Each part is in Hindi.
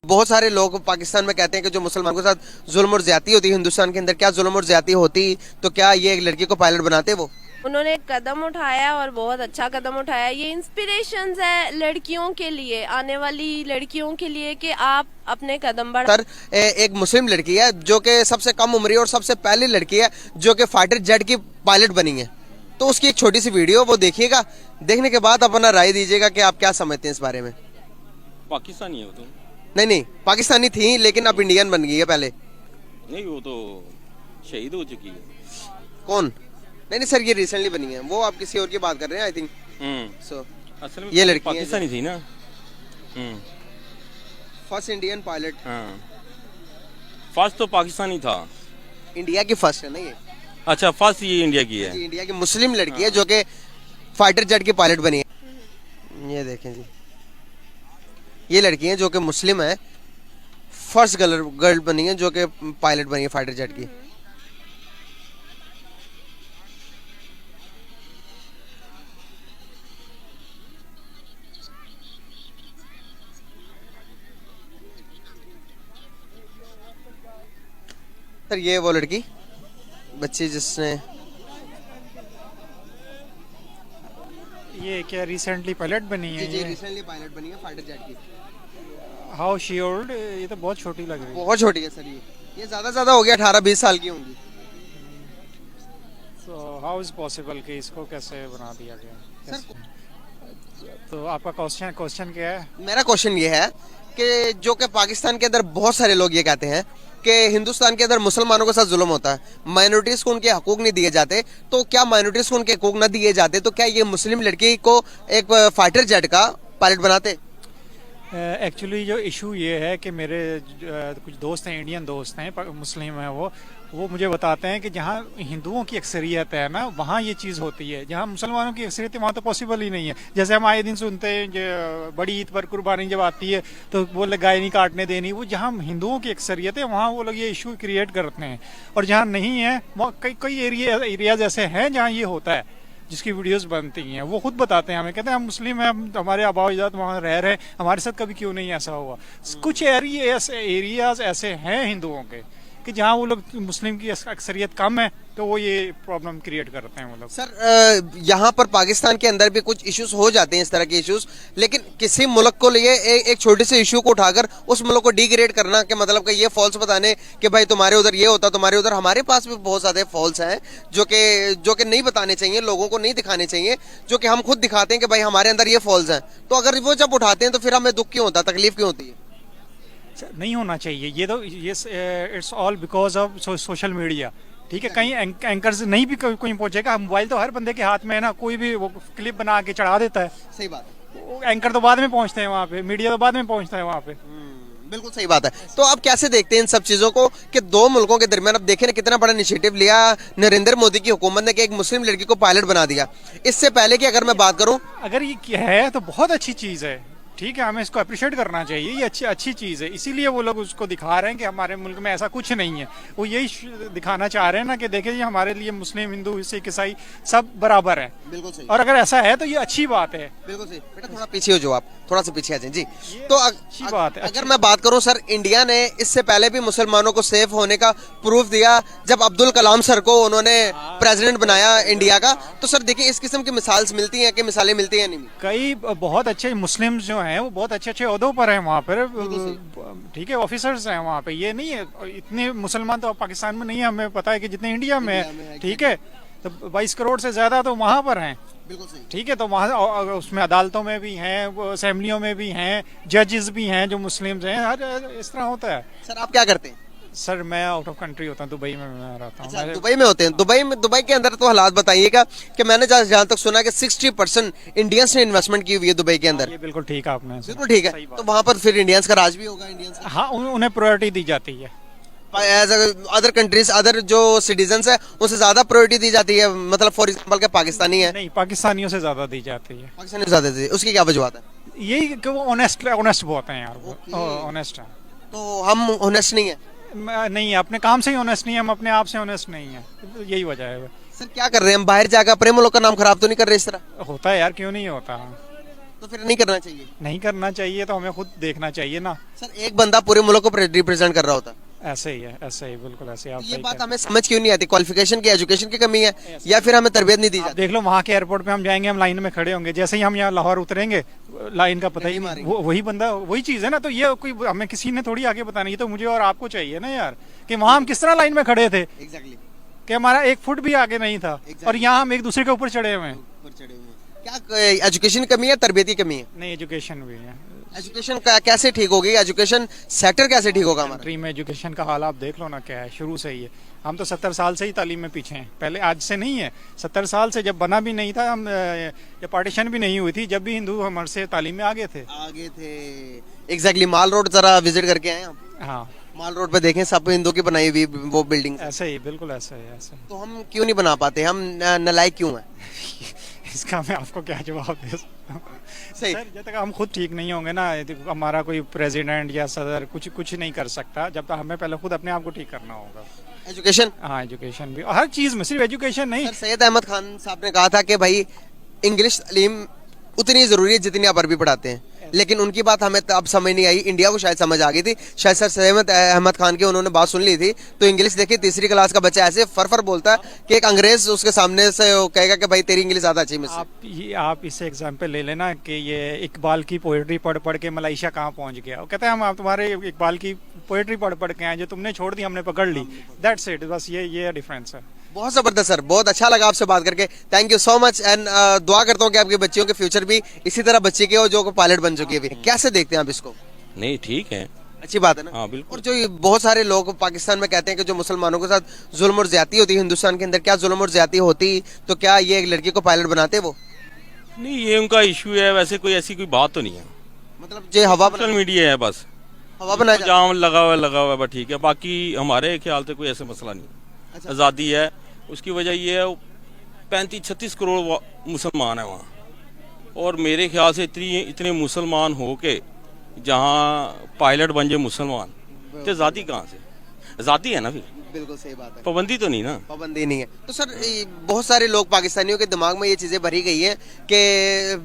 बहुत सारे लोग पाकिस्तान में कहते हैं कि जो मुसलमानों के साथ जुल्म और ज्यादती होती है हिंदुस्तान के अंदर, क्या जुल्म और ज्यादती होती तो क्या ये एक लड़की को पायलट बनाते वो? उन्होंने एक कदम उठाया और बहुत अच्छा कदम उठाया। ये इंस्पिरेशन है लड़कियों के लिए, आने वाली लड़कियों के लिए, कि आप अपने कदम बढ़ा। सर एक मुस्लिम लड़की है जो कि सबसे कम उम्र और सबसे पहली लड़की है जो कि फाइटर जेट की पायलट बनी है। तो उसकी एक छोटी सी वीडियो वो देखिएगा, देखने के बाद अपना राय दीजिएगा कि आप क्या समझते हैं इस बारे में। पाकिस्तानी हो तुम? नहीं, पाकिस्तानी थी लेकिन अब इंडियन बन गई है। पहले नहीं, वो तो शहीद हो चुकी है। कौन? नहीं सर, ये रिसेंटली बनी है। वो आप किसी और की बात कर रहे हैं आई थिंक। सो असल में ये लड़की पाकिस्तानी थी ना। First Indian pilot. हाँ, फर्स्ट तो पाकिस्तानी था। इंडिया की फर्स्ट है ना ये? अच्छा, फर्स्ट ये इंडिया की है। जी, इंडिया की मुस्लिम लड़की है जो कि फाइटर जेट की पायलट बनी है। ये देखें जी, ये लड़की है जो कि मुस्लिम है, फर्स्ट गर्ल बनी है जो कि पायलट बनी है फाइटर जेट की। सर ये वो लड़की बच्ची जिसने ये क्या रिसेंटली पायलट बनी है? जी रिसेंटली पायलट बनी है फाइटर जेट की। How she old? ये तो बहुत छोटी लग रही है। बहुत छोटी है सर। ये ज्यादा हो गया, 18-20 साल की होंगी। सो हाउ इज पॉसिबल कि इसको कैसे बना दिया गया? तो आपका क्वेश्चन क्या है? मेरा क्वेश्चन ये है कि जो कि पाकिस्तान के अंदर बहुत सारे लोग ये कहते हैं कि हिंदुस्तान के अंदर मुसलमानों के साथ जुल्म होता है, माइनॉरिटीज को उनके हकूक नहीं दिए जाते। तो क्या माइनॉरिटीज को उनके हकूक ना दिए जाते तो क्या ये मुस्लिम लड़की को एक फाइटर जेट का पायलट बनाते? एक्चुअली जो इशू ये है कि मेरे कुछ दोस्त हैं, इंडियन दोस्त हैं, मुस्लिम हैं, वो मुझे बताते हैं कि जहाँ हिंदुओं की अक्सरियत है ना, वहाँ ये चीज़ होती है। जहाँ मुसलमानों की अक्सरियत है वहाँ तो पॉसिबल ही नहीं है। जैसे हम आए दिन सुनते हैं जो बड़ी ईद पर कुर्बानी जब आती है तो वो लोग गाय नहीं काटने देनी। वो जहाँ हिंदुओं की अक्सरियत है वहाँ वो लोग ये इशू क्रिएट करते हैं, और जहाँ नहीं है कई कई एरियाज ऐसे हैं जहाँ ये होता है, जिसकी वीडियोस बनती हैं। वो खुद बताते हैं, हमें कहते हैं हम मुस्लिम हैं, हम हमारे आबा अजदाद वहाँ रह रहे हैं, हमारे साथ कभी क्यों नहीं ऐसा हुआ। कुछ एरियाज ऐसे हैं हिंदुओं के कि जहाँ वो लोग मुस्लिम की अक्सरियत कम है तो वो ये प्रॉब्लम क्रिएट करते हैं वो लोग। सर यहाँ पर पाकिस्तान के अंदर भी कुछ इश्यूज हो जाते हैं, इस तरह के इश्यूज, लेकिन किसी मुल्क को लिए एक छोटे से इशू को उठाकर उस मुल्क को डिग्रेड करना के मतलब कि ये फॉल्स बताने कि भाई तुम्हारे उधर ये होता, तुम्हारे उधर। हमारे पास भी बहुत ज्यादा फॉल्स हैं जो कि नहीं बताने चाहिए, लोगों को नहीं दिखाने चाहिए, जो कि हम खुद दिखाते हैं कि भाई हमारे अंदर ये फॉल्स हैं। तो अगर वो जब उठाते हैं तो फिर हमें दुख क्यों होता है, तकलीफ क्यों होती है? नहीं होना चाहिए ये तो। ये it's all because of social media. ठीक है, कहीं एंकर्स नहीं भी कोई पहुंचेगा। मोबाइल तो हर बंदे के हाथ में है ना, कोई भी वो क्लिप बना के चढ़ा देता है। सही बात है। एंकर तो बाद में पहुंचते हैं वहाँ पे, मीडिया तो बाद में पहुंचता है वहाँ पे। बिल्कुल सही बात है। तो आप कैसे देखते हैं इन सब चीजों को कि दो मुल्कों के दरमियान, अब देखें कितना बड़ा इनिशिएटिव लिया नरेंद्र मोदी की हुकूमत ने कि एक मुस्लिम लड़की को पायलट बना दिया। इससे पहले की अगर मैं बात करूं, अगर ये है तो बहुत अच्छी चीज है। ठीक है, हमें इसको अप्रिशिएट करना चाहिए, ये अच्छी चीज़ है। इसीलिए वो लोग उसको दिखा रहे हैं कि हमारे मुल्क में ऐसा कुछ नहीं है। वो यही दिखाना चाह रहे हैं ना कि देखिए जी हमारे लिए मुस्लिम, हिंदू, सिख, ईसाई सब बराबर है। बिल्कुल सही। और अगर ऐसा है तो ये अच्छी बात है। बिल्कुल सही। बेटा थोड़ा पीछे हो जाओ, आप थोड़ा सा पीछे आ जाए जी। तो अच्छी बात है। अगर मैं बात करूं सर, इंडिया ने इससे पहले भी मुसलमानों को सेफ होने का प्रूफ दिया जब अब्दुल कलाम सर को उन्होंने प्रेसिडेंट बनाया इंडिया का। तो सर देखिए इस किस्म की मिसालें मिलती हैं नहीं? कई बहुत अच्छे मुस्लिम जो हैं वो बहुत अच्छे ओहदों पर हैं वहाँ पर। ठीक है, ऑफिसर्स हैं वहाँ पे। ये नहीं है इतने मुसलमान तो पाकिस्तान में नहीं है, हमें पता है कि जितने इंडिया में है। ठीक है, तो 22 करोड़ से ज्यादा तो वहाँ पर हैं। ठीक है, तो वहाँ उसमें अदालतों में भी हैं, असेंबलियों में भी हैं, जजेस भी हैं जो मुस्लिम हैं। हर इस तरह होता है। सर आप क्या करते हैं? सर मैं आउट ऑफ कंट्री होता हूँ, दुबई में मैं रहता हूँ। अच्छा, दुबई में होते हैं। दुबई के अंदर तो हालात बताइएगा कि मैंने जहाँ तक सुना कि 60% इंडियंस ने इन्वेस्टमेंट की हुई है दुबई के अंदर। ये बिल्कुल ठीक है आपने। बिल्कुल ठीक है। तो वहाँ पर फिर इंडियंस का राज भी होगा? इंडियंस हाँ, उन्हें प्रायोरिटी दी जाती है। एज अदर कंट्रीज, अदर जो सिटीजन्स है उनसे ज्यादा प्रायोरिटी दी जाती है? मतलब फॉर एग्जांपल के पाकिस्तानी है? नहीं, पाकिस्तानियों से ज्यादा दी जाती है। पाकिस्तानी से ज्यादा दी, उसकी क्या वजह है? यही कि वो ऑनेस्ट बहुत हैं यार, वो ऑनेस्ट हैं। तो हम ऑनेस्ट नहीं है? नहीं, अपने काम से ही ऑनेस्ट नहीं है, हम अपने आप से ऑनेस्ट नहीं है। यही वजह है। सर क्या कर रहे हैं हम? बाहर जाकर अपने मुल्क का नाम खराब तो नहीं कर रहे इस तरह? होता है यार, क्यों नहीं होता। तो फिर नहीं करना चाहिए। नहीं करना चाहिए तो हमें खुद देखना चाहिए ना। सर एक बंदा पूरे मुल्क को रिप्रेजेंट कर रहा होता, ऐसे ही है, ऐसे ही, बिल्कुल ऐसे ही। आप ये सही बात कह- हमें समझ क्यों नहीं आती? क्वालिफिकेशन की, एजुकेशन की कमी है या फिर हमें तरबियत नहीं दी आप जाती? देख लो वहाँ के एयरपोर्ट पे हम जाएंगे, हम लाइन में खड़े होंगे, जैसे ही हम यहाँ लाहौर उतरेंगे लाइन का पता ही नहीं, वही बंदा वही चीज़ है ना। तो ये कोई हमें किसी ने थोड़ी आगे बताना, ये तो मुझे और आपको चाहिए ना यार, कि वहाँ हम किस तरह लाइन में खड़े थे एग्जैक्टली, कि हमारा 1 फुट भी आगे नहीं था, और यहाँ हम एक दूसरे के ऊपर चढ़े हुए हैं। ऊपर चढ़े हुए हैं। क्या एजुकेशन की कमी है, तरबियत की कमी है? नहीं, एजुकेशन भी है। एजुकेशन कैसे ठीक होगी? एजुकेशन सेक्टर कैसे ठीक होगा हमारा? कंट्री में एजुकेशन का हाल आप देख लो ना क्या है, शुरू से ही है। हम तो 70 साल से ही तालीम में पीछे हैं, पहले आज से नहीं है, 70 साल से, जब बना भी नहीं था, हम जब पार्टीशन भी नहीं हुई थी, जब भी हिंदू हमारे से तालीम में आगे थे। आगे थे, एग्जैक्टली। माल रोड जरा विजिट करके आए आप? हाँ, माल रोड पे देखें, सब हिंदू की बनाई हुई वो बिल्डिंग। ऐसे ही, बिल्कुल ऐसे ही, ऐसे ही। तो हम क्यों नहीं बना पाते? हम नालायक क्यों हैं? इसका मैं आपको क्या जवाब दे सकता हूँ? सही। सर, जब तक हम खुद ठीक नहीं होंगे ना, हमारा कोई प्रेसिडेंट या सदर कुछ नहीं कर सकता, जब तक हमें पहले खुद अपने आप को ठीक करना होगा। एजुकेशन, हाँ, एजुकेशन भी, हर चीज़ में, सिर्फ एजुकेशन नहीं। सर सैयद अहमद खान साहब ने कहा था कि भाई इंग्लिश तालीम उतनी जरूरी है जितनी आप अरबी पढ़ाते हैं, लेकिन उनकी बात हमें अब समझ नहीं आई। इंडिया को शायद समझ आ गई थी, शायद सर सैयद अहमद खान की उन्होंने बात सुन ली थी। तो इंग्लिश देखिए, तीसरी क्लास का बच्चा ऐसे फर बोलता है कि एक अंग्रेज उसके सामने से कहेगा कि भाई तेरी इंग्लिश ज्यादा अच्छी है मुझसे। आप इससे एग्जाम्पल ले लेना कि ये इकबाल की पोएट्री पढ़ पढ़ के मलेशिया कहाँ पहुंच गया। वो कहता है हम आप तुम्हारे इकबाल की पोएट्री पढ़ पढ़ के आए, जो तुमने छोड़ दी हमने पकड़ ली। दैट्स इट, बस ये डिफरेंस है। बहुत जबरदस्त सर, बहुत अच्छा लगा आपसे बात करके। Thank you so much, and दुआ करता हूँ कि आपके बच्चियों के फ्यूचर भी इसी तरह बच्चे के हो जो पायलट बन चुकी है। कैसे देखते हैं आप इसको? नहीं ठीक है। अच्छी बात है ना? हाँ बिल्कुल। और जो ये बहुत सारे लोग पाकिस्तान में कहते हैं कि जो मुसलमानों के साथ जुल्म और ज्यादती होती है हिंदुस्तान के अंदर, क्या जुल्म और ज्यादती होती तो क्या ये एक लड़की को पायलट बनाते? वो नहीं, ये उनका इशू है, वैसे कोई ऐसी कोई बात तो नहीं है। मतलब जे हवा सोशल मीडिया है, बस हवा बनाया जाता जाम लगा हुआ है, बस ठीक है। बाकी हमारे ख्याल से कोई ऐसा मसला नहीं है। अच्छा। आज़ादी है, उसकी वजह ये है 35-36 करोड़ मुसलमान है वहाँ, और मेरे ख्याल से इतने मुसलमान हो के जहाँ पायलट बन जाए मुसलमान, तो आज़ादी कहाँ से? आज़ादी है ना, फिर बिल्कुल सही बात है, पाबंदी तो नहीं ना। पाबंदी नहीं है। तो सर बहुत सारे लोग पाकिस्तानियों के दिमाग में ये चीजें भरी गई हैं कि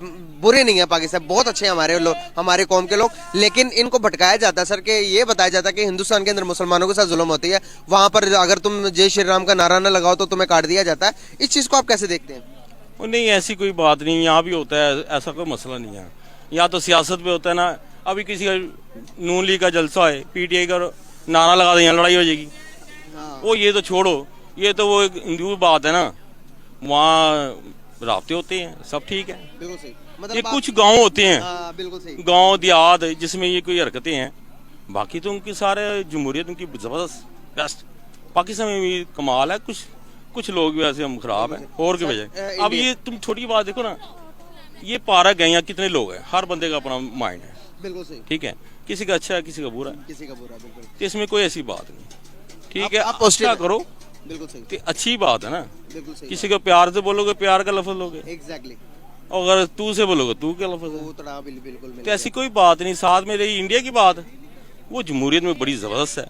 बुरे नहीं है पाकिस्तान, बहुत अच्छे हैं हमारे लोग, हमारे कौम के लोग, लेकिन इनको भटकाया जाता है सर, कि ये बताया जाता है कि हिंदुस्तान के अंदर मुसलमानों के साथ जुल्म होती है, वहां पर अगर तुम जय श्री राम का नारा न लगाओ तो तुम्हें काट दिया जाता है। इस चीज को आप कैसे देखते हैं? और नहीं, ऐसी कोई बात नहीं, यहाँ भी होता है, ऐसा कोई मसला नहीं है। यहाँ तो सियासत में होता है ना, अभी किसी का नून लीग का जलसा है, पीटीआई का नारा लगा दें, यहाँ लड़ाई हो जाएगी। वो ये तो छोड़ो, ये तो वो एक हिंदू बात है ना, वहाँ राब्ते होते हैं, सब ठीक है। बिल्कुल सही। ये कुछ गांव होते हैं, बिल्कुल सही, गांव देहात, जिसमें ये कोई हरकतें हैं, बाकी तो उनकी सारे जमहूरियत उनकी जबरदस्त बेस्ट। पाकिस्तान में भी कमाल है, कुछ लोग भी ऐसे हम खराब हैं और की वजह। अब ये तुम छोटी बात देखो ना, ये पार्क है, यहाँ कितने लोग हैं, हर बंदे का अपना माइंड है, बिल्कुल सही, ठीक है, किसी का अच्छा है किसी का बुरा है, किसी का बुरा, बिल्कुल तो इसमें कोई ऐसी बात नहीं, ठीक है। आप आप positive अच्छा हैं। करो बिल्कुल सही, तो अच्छी बात है ना। बिल्कुल सही, किसी को प्यार से बोलोगे, प्यार का लफ्ज लोगे, एग्जैक्टली, और अगर तू से बोलोगे तू का लफ्ज है, वो तो बिल्कुल तो ऐसी कोई बात नहीं। साथ में रही इंडिया की बात, वो जमहूरियत में बड़ी जबरदस्त है,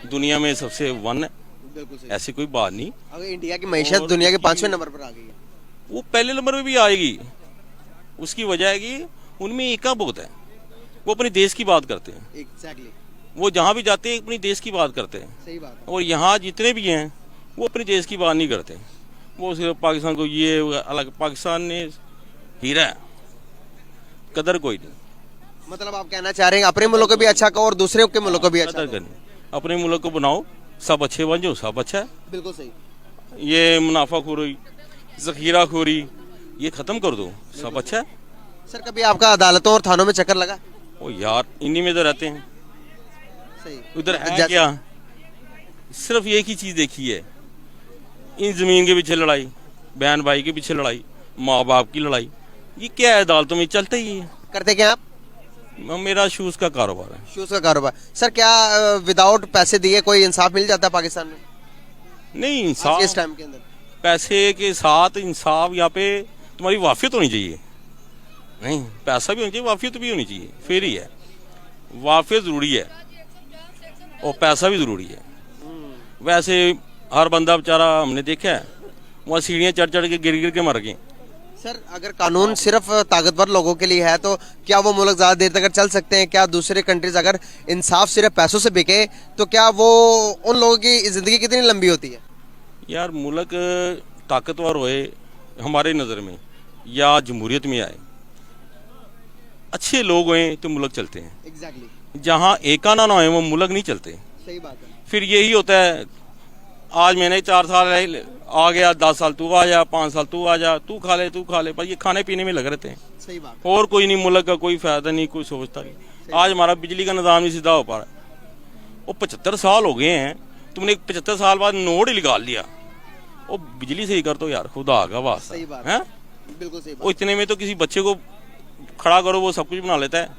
दुनिया में सबसे वन है, बिल्कुल सही। ऐसी कोई बात नहीं। अगर इंडिया की मैशत दुनिया के 5वें नंबर पर आ गई है, वो पहले नंबर में भी आएगी, उसकी वजह है कि उनमें एका बहुत है, वो अपने देश की बात करते हैं, एग्जैक्टली, वो जहाँ भी जाते हैं अपनी देश की बात करते हैं, सही बात है, और यहाँ जितने भी हैं वो अपने देश की बात नहीं करते, वो सिर्फ पाकिस्तान को ये अलग, पाकिस्तान ने हीरा है, कदर कोई नहीं। मतलब आप कहना चाह रहे हैं अपने मुल्क को भी अच्छा करो और दूसरे के मुल्क को भी अच्छा कदर करो। करनी, अपने मुल्क को बनाओ, सब अच्छे बन जाओ, सब अच्छा है। बिल्कुल सही, ये मुनाफाखोरी, जखीराखोरी, ये खत्म कर दो, सब अच्छा है। सर कभी आपका अदालतों और थानों में चक्कर लगा? ओ यार, इन्हीं में तो रहते हैं, सही, उधर है जैसे- क्या, सिर्फ एक ही चीज देखी है, इन जमीन के पीछे लड़ाई, बहन भाई के पीछे लड़ाई, माँ बाप की लड़ाई, ये क्या है, अदालतों में चलता ही है। करते क्या आप? मेरा शूज का कारोबार है। शूज का कारोबार। सर क्या विदाउट पैसे दिए कोई इंसाफ मिल जाता है पाकिस्तान में नहीं, आज के इस इंसाफ टाइम के अंदर? पैसे के साथ इंसाफ, यहाँ पे तुम्हारी वाफियत होनी चाहिए, नहीं पैसा भी होना चाहिए, वाफियत भी होनी चाहिए, फिर ही है। वाफियत जरूरी है और पैसा भी जरूरी है। वैसे हर बंदा बेचारा, हमने देखा है वहाँ सीढ़ियाँ चढ़ चढ़ के गिर गिर के मर गए, सर अगर कानून सिर्फ ताकतवर लोगों के लिए है तो क्या वो मुल्क ज्यादा देर तक चल सकते हैं? क्या दूसरे कंट्रीज अगर इंसाफ सिर्फ पैसों से बिके तो क्या वो उन लोगों की जिंदगी कितनी लंबी होती है? यार मुल्क ताकतवर होए हमारे नज़र में या जमहूरियत में आए, अच्छे लोग हों तो मुल्क चलते हैं। एग्जैक्टली, जहाँ एकाना ना होए वो मुल्क नहीं चलते। सही बात है। फिर यही होता है, आज मैंने 4 साल आ गया, 10 साल तू आ जा, 5 साल तू आ जा, तू खा ले, पर ये खाने पीने में लग रहते हैं। सही बात और कोई नहीं, मुल्क का कोई फायदा नहीं, कोई सोचता नहीं। आज हमारा बिजली का निज़ाम नहीं सीधा हो पा रहा है। वो 75 साल हो गए हैं, तुमने 75 साल बाद नोट ही निकाल लिया। वो बिजली सही कर दो यार, खुदा का वास्ता सही बात है। बिल्कुल सही बात। वो इतने में तो किसी बच्चे को खड़ा करो, वो सब कुछ बना लेता है।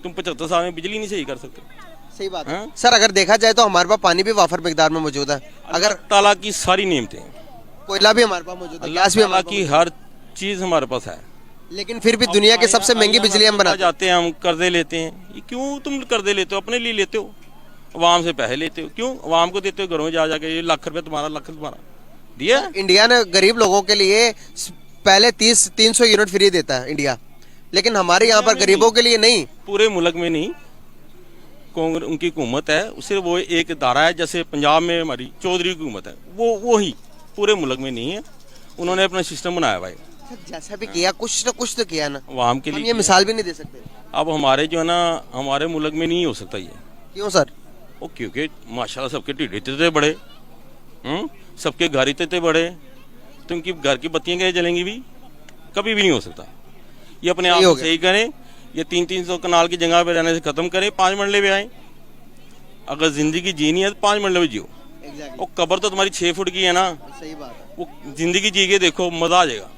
तुम 75 साल में बिजली नहीं सही कर सकते। सही बात है। हाँ? सर अगर देखा जाए तो हमारे पास पानी भी वाफर मिकदार में मौजूद है। अगर ताला की सारी नेमतें, कोयला भी हमारे पास मौजूद है, अल्लाह गैस भी ताला हमारे की पास हर चीज हमारे पास है। मौजूद है। लेकिन फिर भी दुनिया की सबसे महंगी बिजली हम बनाते हैं। जाते हैं, हम कर्जे लेते हैं। ये क्यों तुम कर्जे लेते हो? अपने लिए लेते हो, अवाम से पैसे लेते हो। क्यों अवाम को देते हो? घरों में जा जाके ये लाख रुपया तुम्हारा, लाख तुम्हारा दिया। इंडिया ने गरीब लोगों के लिए पहले 300 यूनिट फ्री देता है इंडिया, लेकिन हमारे यहाँ पर गरीबों के लिए नहीं। पूरे मुल्क में नहीं, कांग्रेस उनकी हुकूमत है, सिर्फ वो एक इदारा है। जैसे पंजाब में हमारी चौधरी की हुकूमत है, वो ही पूरे मुल्क में नहीं है। उन्होंने अपना सिस्टम बनाया भाई। जैसा भी किया, कुछ ना कुछ तो किया ना, अवाम के हम लिए। ये मिसाल भी नहीं दे सकते। अब हमारे जो है ना, हमारे मुल्क में नहीं हो सकता ये। क्यों सर? वो क्योंकि माशाल्लाह सबके ढीढ़े इतने बड़े, सबके घर इतने बड़े, तो उनकी घर की बत्तियां कैसे जलेंगी? भी कभी भी नहीं हो सकता। ये अपने आप को सही करें। ये 300 कनाल की जगह पे रहने से खत्म करें, 5 मरले पे आए। अगर जिंदगी जीनी है तो 5 मरले पे जियो। वो कब्र तो तुम्हारी 6 फुट की है ना। सही बात है। वो जिंदगी जी के देखो, मजा आ जाएगा।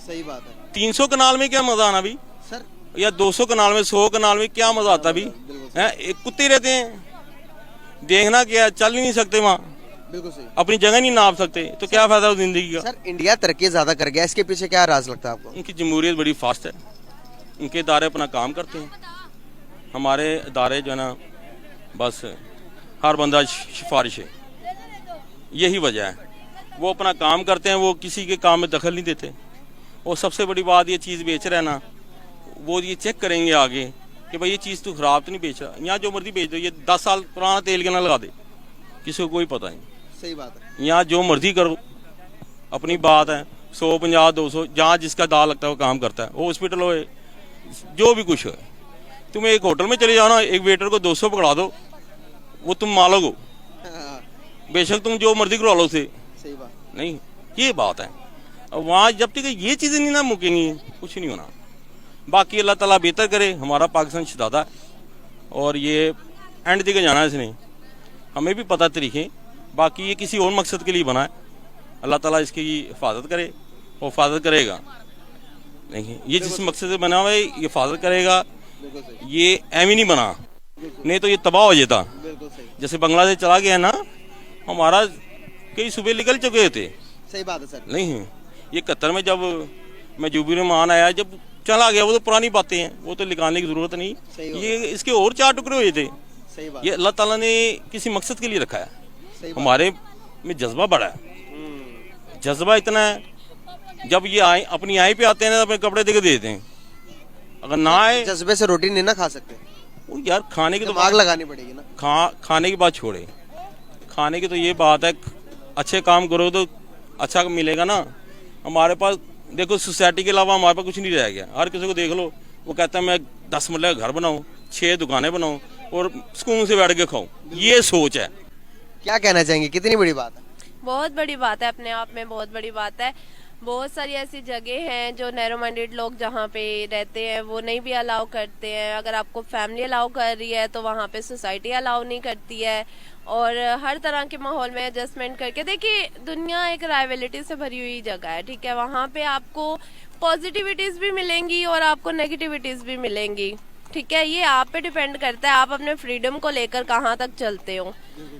सही बात है। 300 कनाल में क्या मजा आना भी सर, या 200 कनाल में, 100 कनाल में क्या मजा आता भी है? एक कुत्ते रहते हैं, देखना क्या, चल ही नहीं सकते वहाँ, बिल्कुल सही। अपनी जगह नहीं नाप सकते, तो क्या फायदा हो जिंदगी का? सर इंडिया तरक्की ज्यादा कर गया, इसके पीछे क्या राज लगता है आपको? उनकी जमहूरियत बड़ी फास्ट है, उनके इदारे अपना काम करते हैं। हमारे इदारे जो है ना, बस हर बंदा सिफारिश है, यही वजह है। वो अपना काम करते हैं, वो किसी के काम में दखल नहीं देते। और सबसे बड़ी बात, ये चीज़ बेच रहा है ना, वो ये चेक करेंगे आगे कि भाई ये चीज़ तो खराब तो नहीं बेच रहा। यहाँ जो मर्जी बेच दो, ये 10 साल पुराना तेल के ना लगा दे, किसी को कोई पता नहीं। सही बात है। यहाँ जो मर्जी करो, अपनी बात है। 150, 200, जहाँ जिसका दाल लगता है वो काम करता है। वो हॉस्पिटल हो, जो भी कुछ है। तुम एक होटल में चले जाओ ना, एक वेटर को 200 पकड़ा दो, वो तुम मालक हो, बेशक तुम जो मर्जी करवा लो उसे। सही बात नहीं, ये बात है। वहाँ जब तक ये चीज़ें नहीं ना मुकेंगी, कुछ नहीं होना। बाकी अल्लाह ताला बेहतर करे। हमारा पाकिस्तान शदादा है और ये एंड दिखे जाना है इसने, हमें भी पता तरीके। बाकी ये किसी और मकसद के लिए बना है। अल्लाह ताला इसकी हिफाजत करे, वो हिफाजत करेगा। नहीं, ये जिस मकसद से बना हुआ है, ये हिफाजत करेगा। ये एम ही नहीं बना, नहीं तो ये तबाह हो जाता। जैसे बांग्लादेश चला गया ना, हमारा कई सूबे निकल चुके थे। सही बात है सर। नहीं, ये कतर में जब मैं जूबी रहमान आया, जब चला गया, वो तो पुरानी बातें हैं, वो तो निकालने की जरूरत नहीं। ये इसके और 4 टुकड़े हुए थे। सही बात। ये अल्लाह ताला ने किसी मकसद के लिए रखा है। सही बात। हमारे में जज्बा बड़ा है, जज्बा इतना है। जब ये आए अपनी आई पे आते हैं ना, अपने कपड़े देके देते हैं। अगर ना आए, जज्बे से रोटी नहीं ना खा सकते, वो यार खाने की तो दिमाग लगानी पड़ेगी ना। खाने की बात छोड़े, खाने की तो ये बात है, अच्छे काम करो तो अच्छा मिलेगा ना। हमारे पास देखो, सोसाइटी के अलावा हमारे पास कुछ नहीं रह गया। हर किसी को देख लो, वो कहता है मैं 10 मरले का घर बनाऊं, 6 दुकानें बनाऊं और सुकून से बैठ के खाऊं। ये सोच है। क्या कहना चाहेंगे, कितनी बड़ी बात है? बहुत बड़ी बात है, अपने आप में बहुत बड़ी बात है। बहुत सारी ऐसी जगह हैं जो नैरो माइंडेड लोग जहाँ पे रहते हैं वो नहीं भी अलाउ करते हैं। अगर आपको फैमिली अलाउ कर रही है तो वहाँ पे सोसाइटी अलाउ नहीं करती है। और हर तरह के माहौल में एडजस्टमेंट करके, देखिए दुनिया एक राइवलिटी से भरी हुई जगह है, ठीक है। वहाँ पे आपको पॉजिटिविटीज भी मिलेंगी और आपको नेगेटिविटीज भी मिलेंगी, ठीक है। ये आप पे डिपेंड करता है, आप अपने फ्रीडम को लेकर कहाँ तक चलते हो।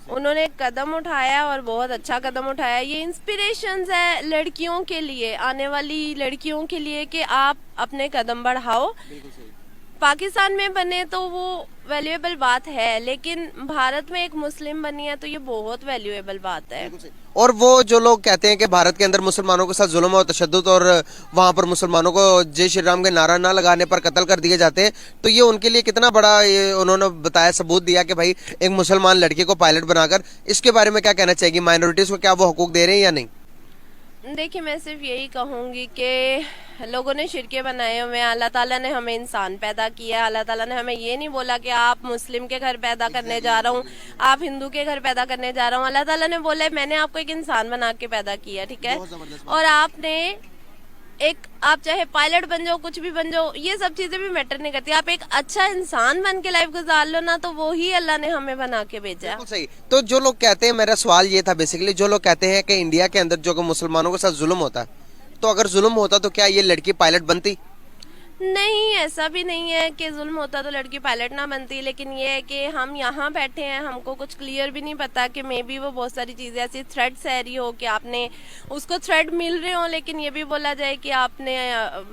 उन्होंने एक कदम उठाया और बहुत अच्छा कदम उठाया। ये इंस्पिरेशंस है लड़कियों के लिए, आने वाली लड़कियों के लिए, कि आप अपने कदम बढ़ाओ। पाकिस्तान में बने तो वो वैल्यूएबल बात है, लेकिन भारत में एक मुस्लिम बनी है तो ये बहुत वैल्यूएबल बात है। और वो जो लोग कहते हैं कि भारत के अंदर मुसलमानों के साथ जुल्म और तशद्दुद और वहां पर मुसलमानों को जय श्री राम के नारा ना लगाने पर कत्ल कर दिए जाते हैं, तो ये उनके लिए कितना बड़ा ये उन्होंने बताया, सबूत दिया कि भाई एक मुसलमान लड़की को पायलट बनाकर, इसके बारे में क्या कहना चाहेगी? माइनॉरिटीज को क्या वो हकूक दे रहे हैं या नहीं? देखिए, मैं सिर्फ यही कहूंगी कि लोगों ने शिरके बनाए हुए हैं। अल्लाह ताला ने हमें इंसान पैदा किया है। अल्लाह ताला ने हमें ये नहीं बोला कि आप मुस्लिम के घर पैदा करने जा रहा हूँ, आप हिंदू के घर पैदा करने जा रहा हूँ। अल्लाह ताला ने बोला मैंने आपको एक इंसान बना के पैदा किया, ठीक है। और आपने एक, आप चाहे पायलट बन जाओ, कुछ भी बन जाओ, ये सब चीजें भी मैटर नहीं करती। आप एक अच्छा इंसान बन के लाइफ गुजार लो ना, तो वो ही अल्लाह ने हमें बना के भेजा। बिल्कुल सही। तो जो लोग कहते हैं, मेरा सवाल ये था बेसिकली, जो लोग कहते हैं कि इंडिया के अंदर जो कि मुसलमानों के साथ जुल्म होता है, तो अगर जुल्म होता तो क्या ये लड़की पायलट बनती? नहीं, ऐसा भी नहीं है कि जुल्म होता तो लड़की पायलट ना बनती, लेकिन ये है कि हम यहाँ बैठे हैं, हमको कुछ क्लियर भी नहीं पता कि मे बी वो बहुत सारी चीजें ऐसी थ्रेड सह रही हो कि आपने उसको थ्रेड मिल रहे हो, लेकिन ये भी बोला जाए कि आपने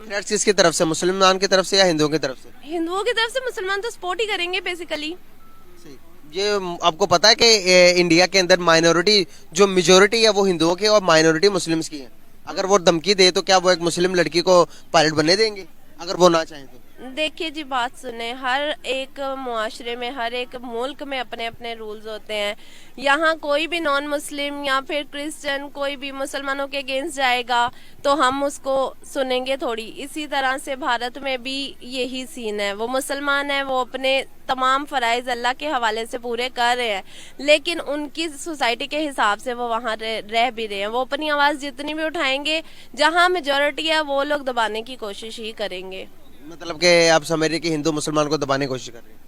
थ्रेट्स किसकी तरफ से, मुसलमान की तरफ से या हिंदुओं की तरफ से? हिंदुओं की तरफ से। मुसलमान तो सपोर्ट ही करेंगे बेसिकली। ये आपको पता है कि इंडिया के अंदर माइनॉरिटी, जो मेजोरिटी है वो हिंदुओं की और माइनॉरिटी मुस्लिम्स की है। अगर वो धमकी दे तो क्या वो एक मुस्लिम लड़की को पायलट बनने देंगे अगर वो ना चाहें तो? देखिए जी, बात सुने, हर एक मुआशरे में, हर एक मुल्क में अपने अपने रूल्स होते हैं। यहाँ कोई भी नॉन मुस्लिम या फिर क्रिश्चियन कोई भी मुसलमानों के अगेंस्ट जाएगा तो हम उसको सुनेंगे थोड़ी। इसी तरह से भारत में भी यही सीन है। वो मुसलमान है, वो अपने तमाम फराइज अल्लाह के हवाले से पूरे कर रहे हैं, लेकिन उनकी सोसाइटी के हिसाब से वो वहाँ रह भी रहे हैं। वो अपनी आवाज़ जितनी भी उठाएंगे, जहाँ मेजोरिटी है वो लोग दबाने की कोशिश ही करेंगे। मतलब कि आप समझ रहे कि हिंदू मुसलमान को दबाने की कोशिश कर रहे हैं?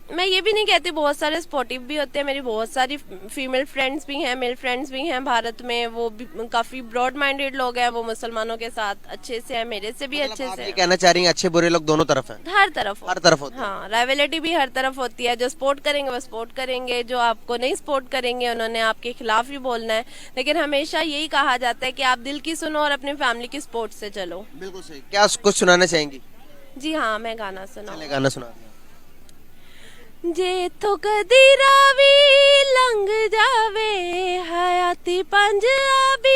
मैं ये भी नहीं कहती, बहुत सारे सपोर्टिव भी होते हैं। मेरी बहुत सारी फीमेल फ्रेंड्स भी हैं, मेल फ्रेंड्स भी हैं भारत में। वो भी काफी ब्रॉड माइंडेड लोग हैं, वो मुसलमानों के साथ अच्छे से हैं, मेरे से भी अच्छे आप से ये हैं। कहना चाह रही हैं अच्छे बुरे लोग दोनों तरफ हैं? हर तरफ हर तरफ होते हैं। हाँ, राइवलिटी भी हर तरफ होती है। जो सपोर्ट करेंगे वो सपोर्ट करेंगे, जो आपको नहीं सपोर्ट करेंगे उन्होंने आपके खिलाफ ही बोलना है। लेकिन हमेशा यही कहा जाता है कि आप दिल की सुनो और अपनी फैमिली की सपोर्ट से चलो। बिल्कुल सही। क्या कुछ सुनाना चाहेंगी? जी हाँ, मैं गाना सुना। चले गाना सुना। जे तो कदी रावी लंघ जावे, हयाती पंजाबी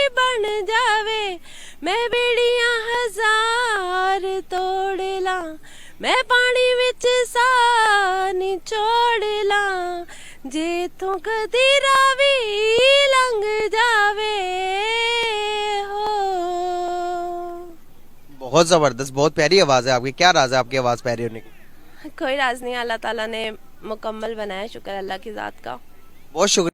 बन जावे, मैं बेड़ियां हजार तोड़ ला, मैं पानी विच साह निचोड़ ला, जे तो कदी रावी लंघ जावे हो। बहुत जबरदस्त, बहुत प्यारी आवाज है आपकी। क्या राज है आपकी आवाज प्यारी होने की? कोई राज नहीं, अल्लाह ताला ने मुकम्मल बनाया, शुक्र अल्लाह की जात का। बहुत शुक्रिया।